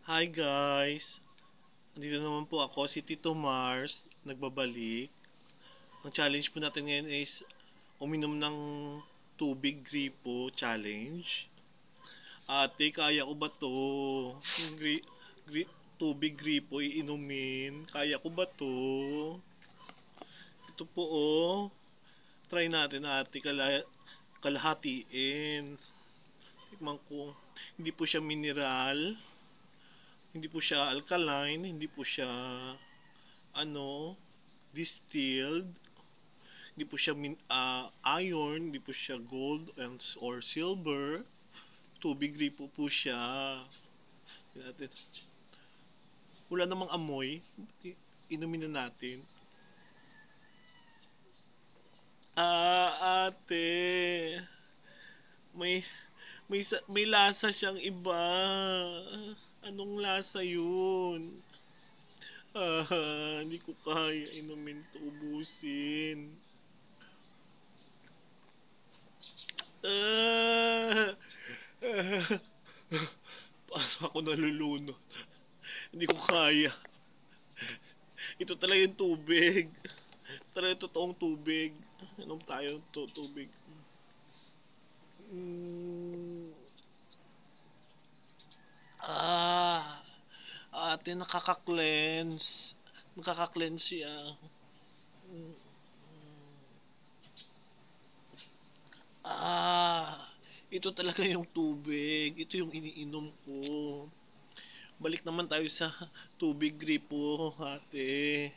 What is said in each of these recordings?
Hi guys! Nandito naman po ako, si Tito Mars, nagbabalik. Ang challenge po natin ngayon is uminom ng tubig gripo challenge. Ate, kaya ko ba to? Yung tubig gripo iinumin. Kaya ko ba to? Ito po oh. Try natin ate, kalahatiin. Tikman ko. Hindi po siya mineral. Hindi po siya alkaline. Hindi po siya ano, distilled. Hindi po siya iron, hindi po siya gold or silver. Tubig gripo po siya. Natin. Wala namang amoy. Inumin na natin. Ate. May may lasa siyang iba. Anong lasa 'yun? Hindi ko kaya inumin to, ubusin. Ah, Para ako nalulunod. Hindi ko kaya. Ito talaga yung tubig. Ito talaga yung totoong tubig. Inom tayo tubig. Mm. Ah, ate, nakaka-cleanse. Nakaka-cleanse siya. Mm. Ito talaga yung tubig. Ito yung iniinom ko. Balik naman tayo sa tubig gripo, ate.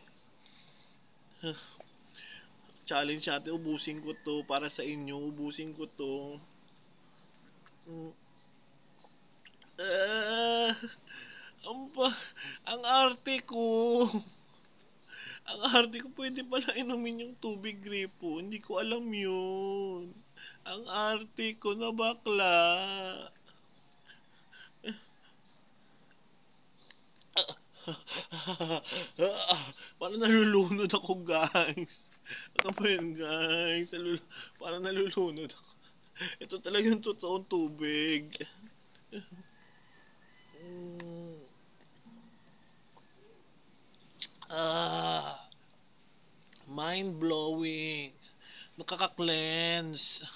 Challenge ate, ubusin ko to para sa inyo. Ubusin ko to. Mm. Ah, ang, ang arte ko. Ang arte ko, pwede pala inumin yung tubig gripo. Hindi ko alam yun. Ang arte ko na bakla. Parang nalulunod ako, guys. Ano ba yun, guys? Parang nalulunod ako. Ito talaga yung totoong tubig. Mm. Ah, mind-blowing. Nakaka-cleanse.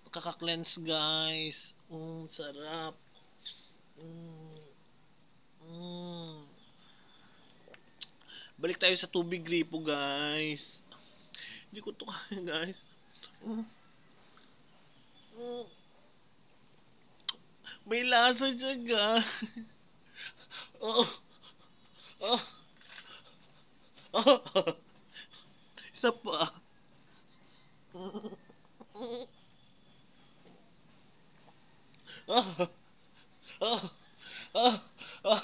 Nakaka-cleanse, guys. Sarap. Mm. Mm. Balik tayo sa tubig gripo, guys. Hindi ko to kaya, guys. Mm. Mm. May lasa siya, guys. Oh, oh, oh. Isa pa. Oh, oh, oh, oh.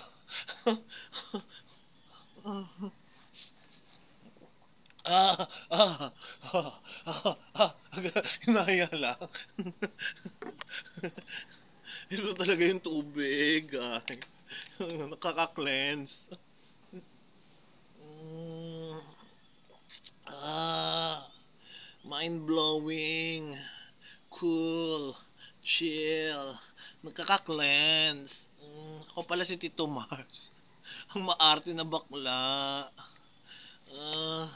Ah, ah, ah, ah, ah. Hinaya lang. Ito talaga yung tubig, guys. Nakaka-cleanse. Mm, ah, mind-blowing. Cool. Chill. Nakaka-cleanse. Ako pala si Tito Mars. Ang maarte na bakla. Ah,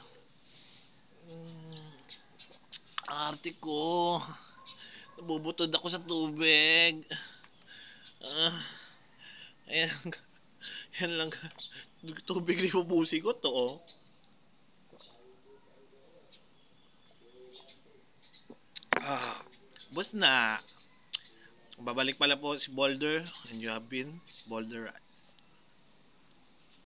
mm, arte ko. Nabubutod ako sa tubig. Ah, ayan. Yan lang. Tubig na ibubusi ko to, oh. Bus na. Babalik pala po si Boulder. And you have been Boulder